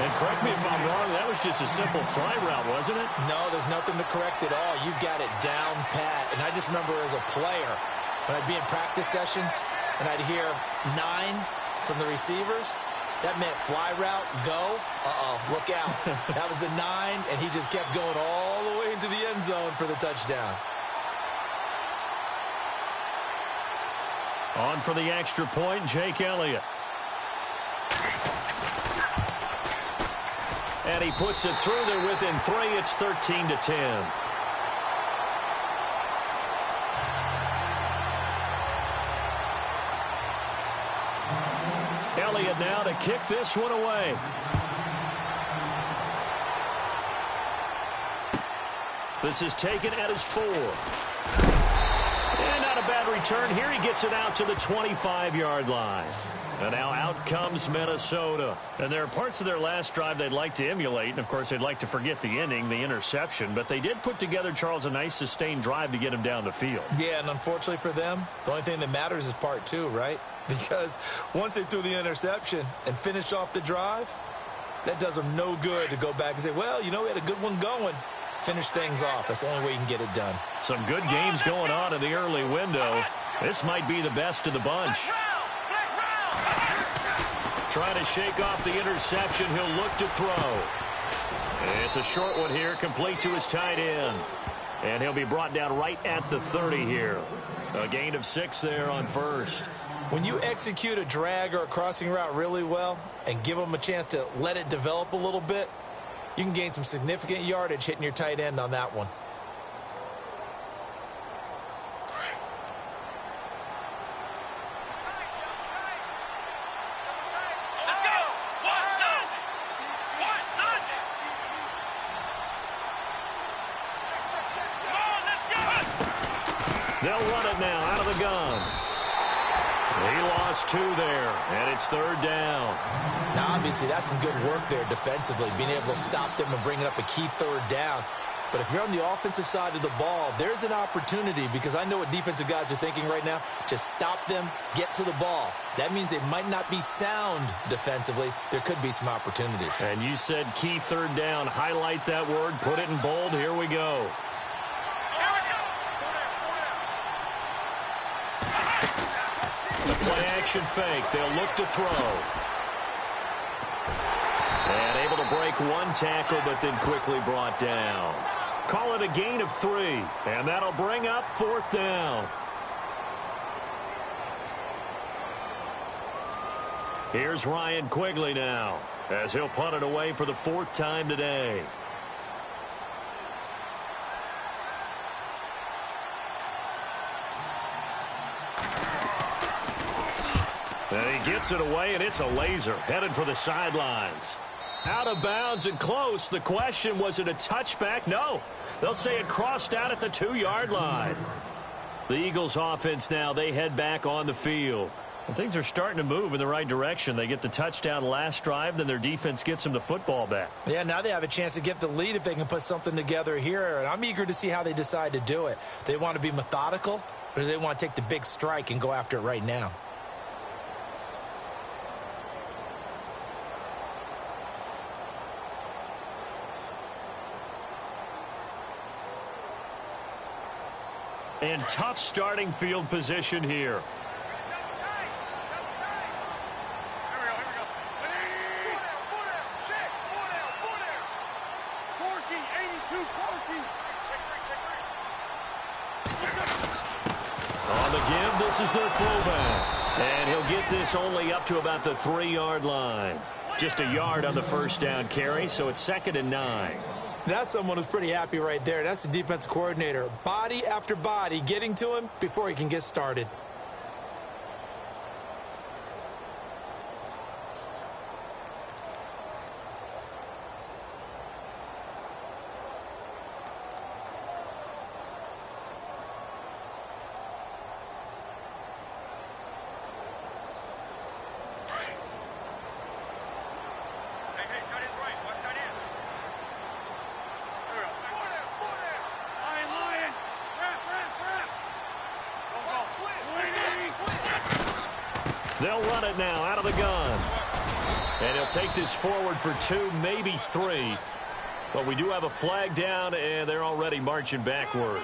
Speaker 2: And correct me if I'm wrong, that was just a simple fly route, wasn't it?
Speaker 3: No, there's nothing to correct at all. You've got it down pat. And I just remember as a player, when I'd be in practice sessions and I'd hear 9 from the receivers, that meant fly route, go, look out. That was the 9, and he just kept going all the way into the end zone for the touchdown.
Speaker 2: On for the extra point, Jake Elliott. And he puts it through there within 3. It's 13-10. Elliott now to kick this one away. This is taken at his 4. And not a bad return. Here he gets it out to the 25-yard line. And now out comes Minnesota. And there are parts of their last drive they'd like to emulate. And, of course, they'd like to forget the inning, the interception. But they did put together, Charles, a nice sustained drive to get him down the field.
Speaker 3: Yeah, and unfortunately for them, the only thing that matters is part 2, right? Because once they threw the interception and finished off the drive, that does them no good to go back and say, well, you know, we had a good one going. Finish things off. That's the only way you can get it done.
Speaker 2: Some good games going on in the early window. This might be the best of the bunch. Trying to shake off the interception. He'll look to throw. It's a short one here, complete to his tight end. And he'll be brought down right at the 30 here. A gain of 6 there on first.
Speaker 3: When you execute a drag or a crossing route really well and give them a chance to let it develop a little bit, you can gain some significant yardage hitting your tight end on that one.
Speaker 2: They'll run it now out of the gun. He lost 2 there, and it's 3rd down.
Speaker 3: Now, obviously, that's some good work there defensively, being able to stop them and bring it up a key 3rd down. But if you're on the offensive side of the ball, there's an opportunity, because I know what defensive guys are thinking right now. Just stop them, get to the ball. That means they might not be sound defensively. There could be some opportunities.
Speaker 2: And you said key 3rd down. Highlight that word, put it in bold. Here we go. The play-action fake. They'll look to throw. And able to break 1 tackle, but then quickly brought down. Call it a gain of 3. And that'll bring up 4th down. Here's Ryan Quigley now. as he'll punt it away for the 4th time today. And he gets it away, and it's a laser headed for the sidelines. Out of bounds and close. The question, was it a touchback? No. They'll say it crossed out at the 2-yard line. The Eagles offense now, they head back on the field. And things are starting to move in the right direction. They get the touchdown last drive, then their defense gets them the football back.
Speaker 3: Yeah, now they have a chance to get the lead if they can put something together here. And I'm eager to see how they decide to do it. Do they want to be methodical, or do they want to take the big strike and go after it right now?
Speaker 2: And tough starting field position here. On the give, this is their fullback. And he'll get this only up to about the 3-yard line. Just a yard on the first down carry, so it's 2nd and 9.
Speaker 3: That's someone who's pretty happy right there. That's the defense coordinator. Body after body getting to him before he can get started.
Speaker 2: They'll run it now out of the gun. And he'll take this forward for 2, maybe 3. But we do have a flag down, and they're already marching backward.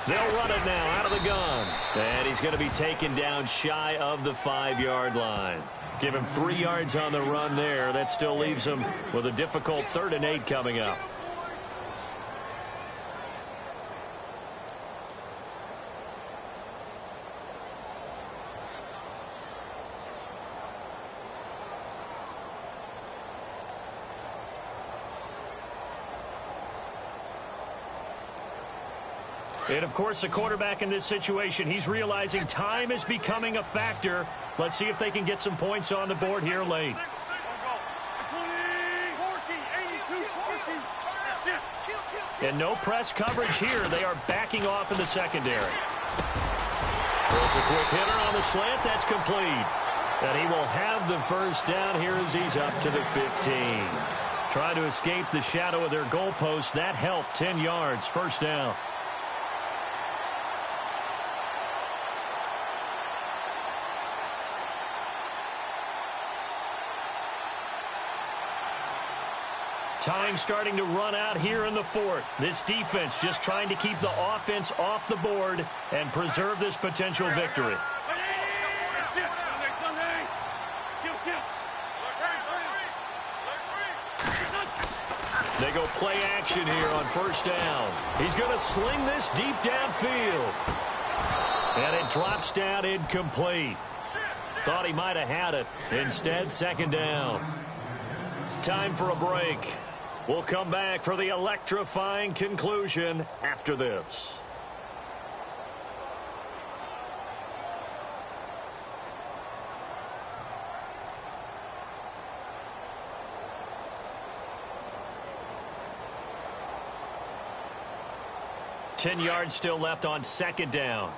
Speaker 2: They'll run it now out of the gun. And he's going to be taken down shy of the 5-yard line. Give him 3 yards on the run there. That still leaves him with a difficult 3rd and 8 coming up. And, of course, the quarterback in this situation, he's realizing time is becoming a factor. Let's see if they can get some points on the board here late. And no press coverage here. They are backing off in the secondary. Throws a quick hitter on the slant. That's complete. And he will have the first down here as he's up to the 15. Trying to escape the shadow of their goalpost. That helped. 10 yards. First down. Time starting to run out here in the 4th. This defense just trying to keep the offense off the board and preserve this potential victory. They go play action here on first down. He's going to sling this deep downfield. And it drops down incomplete. Thought he might have had it. Instead, second down. Time for a break. We'll come back for the electrifying conclusion after this. Ten yards still left on second down.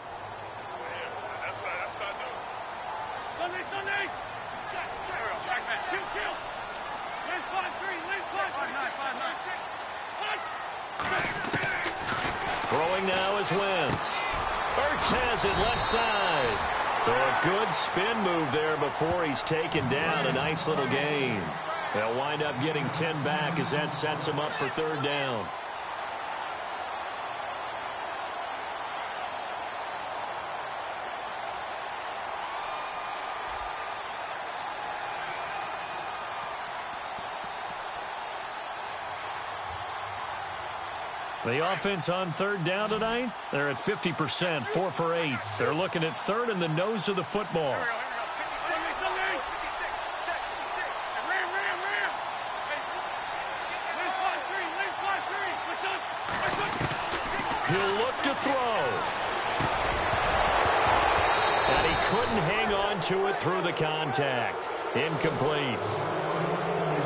Speaker 2: now is Wentz. Ertz has it left side. So a good spin move there before he's taken down. A nice little gain. They'll wind up getting 10 back as that sets him up for third down. The offense on third down tonight, they're at 50%, 4 for 8. They're looking at third in the nose of the football. He'll look to throw. And he couldn't hang on to it through the contact. Incomplete.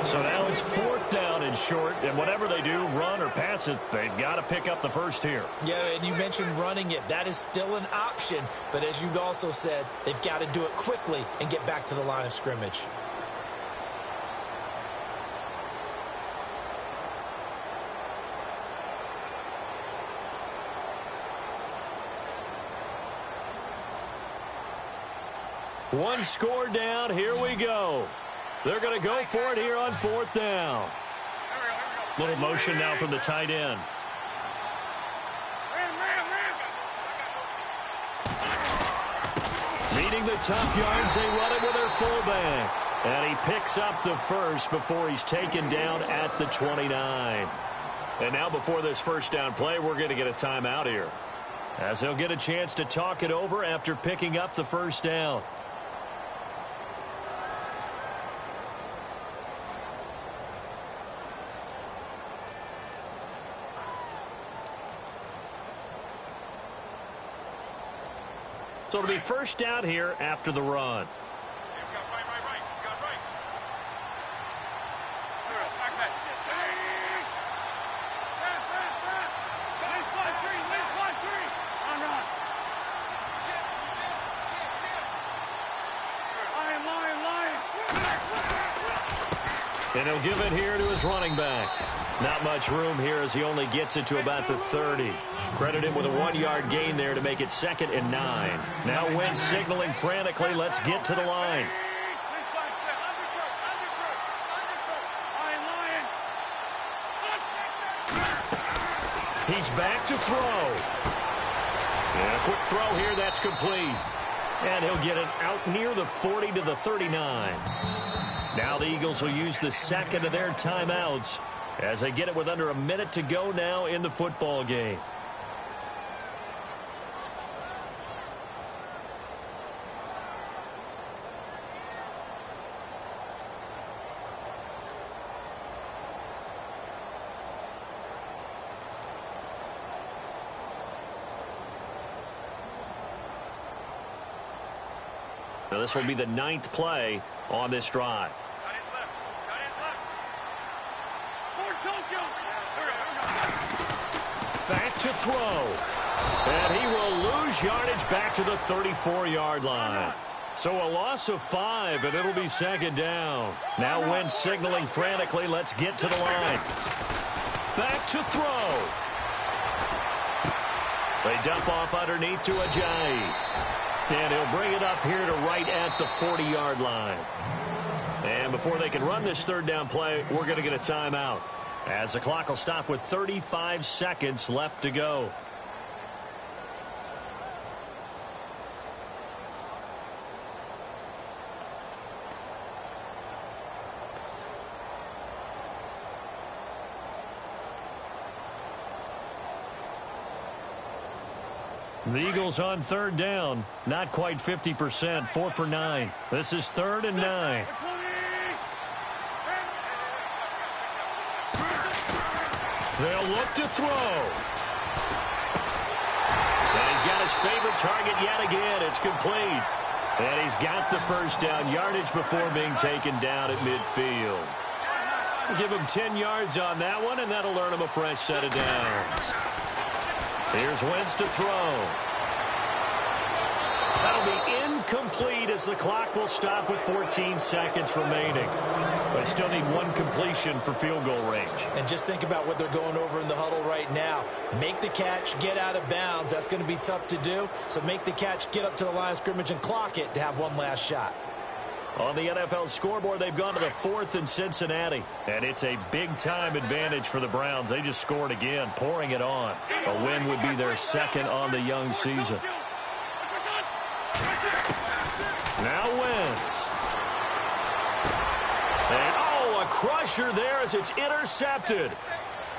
Speaker 2: So now it's fourth down and short, and whatever they do, run or pass it, they've got to pick up the first here.
Speaker 3: Yeah, and you mentioned running it. That is still an option, but as you also said, they've got to do it quickly and get back to the line of scrimmage.
Speaker 2: One score down, here we go. They're going to go for it here on fourth down. Little motion now from the tight end. Needing the tough yards, they run it with their fullback. And he picks up the first before he's taken down at the 29. And now before this first down play, we're going to get a timeout here, as he'll get a chance to talk it over after picking up the first down. So it'll be first down here after the run. And he'll give it here to his running back. Not much room here as he only gets it to about the 30. Credit him with a 1-yard gain there to make it 2nd and 9. Now Wentz signaling frantically, let's get to the line. He's back to throw. And a quick throw here, that's complete. And he'll get it out near the 40 to the 39. Now the Eagles will use the second of their timeouts as they get it with under a minute to go now in the football game. Now this will be the 9th play on this drive. Back to throw. And he will lose yardage back to the 34-yard line. So a loss of 5, and it'll be 2nd down. Now Wentz signaling frantically, let's get to the line. Back to throw. They dump off underneath to Ajayi. And he'll bring it up here to right at the 40-yard line. And before they can run this third down play, we're going to get a timeout, as the clock will stop with 35 seconds left to go. The Eagles on third down, not quite 50%, 4 for 9. This is 3rd and 9. They'll look to throw. And he's got his favorite target yet again. It's complete. And he's got the first down, yardage before being taken down at midfield. We'll give him 10 yards on that one, and that'll earn him a fresh set of downs. Here's Wentz to throw. That'll be incomplete as the clock will stop with 14 seconds remaining. They still need one completion for field goal range.
Speaker 3: And just think about what they're going over in the huddle right now. Make the catch, get out of bounds. That's going to be tough to do. So make the catch, get up to the line of scrimmage, and clock it to have one last shot.
Speaker 2: On the NFL scoreboard, they've gone to the 4th in Cincinnati. And it's a big-time advantage for the Browns. They just scored again, pouring it on. A win would be their second on the young season. Now Wentz. And, oh, a crusher there as it's intercepted.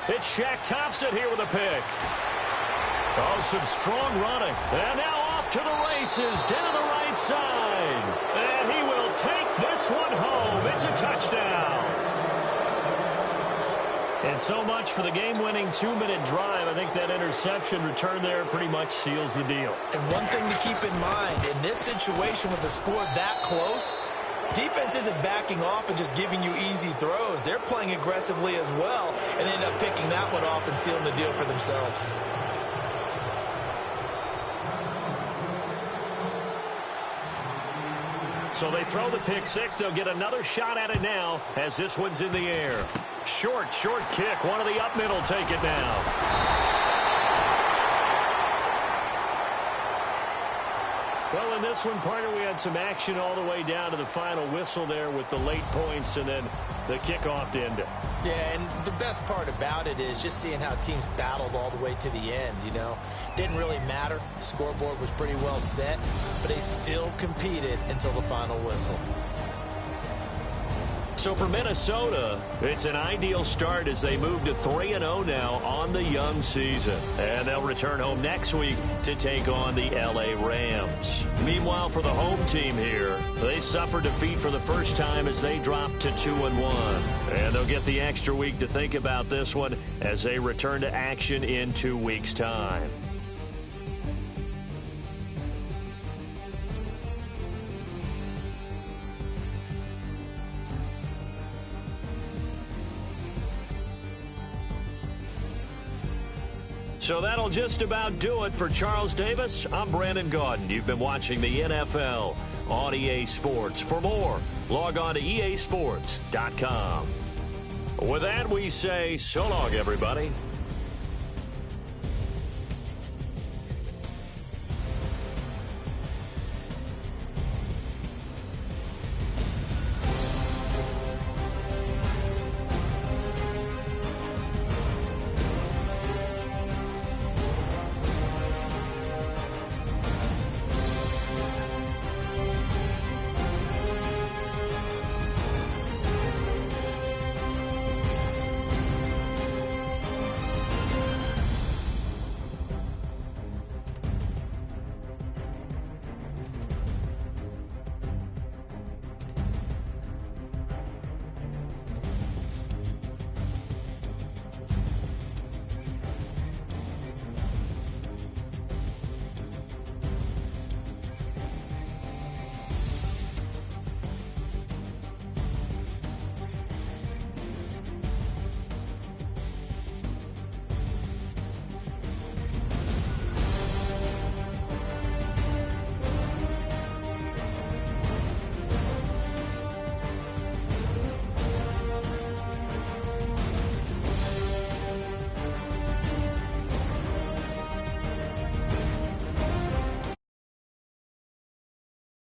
Speaker 2: It's Shaq Thompson here with a pick. Oh, some strong running. And now off to the races down the right side. And he will take this one home. It's a touchdown. And so much for the game-winning 2-minute drive. I think that interception return there pretty much seals the deal.
Speaker 3: And one thing to keep in mind, in this situation with the score that close, defense isn't backing off and just giving you easy throws. They're playing aggressively as well and end up picking that one off and sealing the deal for themselves.
Speaker 2: So they throw the pick six. They'll get another shot at it now as this one's in the air. Short kick. One of the up middle take it now. Well, in this one, partner, we had some action all the way down to the final whistle there with the late points and then the kickoff to end it.
Speaker 3: Yeah, and the best part about it is just seeing how teams battled all the way to the end, you know. Didn't really matter. The scoreboard was pretty well set, but they still competed until the final whistle.
Speaker 2: So for Minnesota, it's an ideal start as they move to 3-0 now on the young season. And they'll return home next week to take on the LA Rams. Meanwhile, for the home team here, they suffered defeat for the first time as they dropped to 2-1. And they'll get the extra week to think about this one as they return to action in 2 weeks' time. So that'll just about do it for Charles Davis. I'm Brandon Gaudin. You've been watching the NFL on EA Sports. For more, log on to easports.com. With that, we say so long, everybody.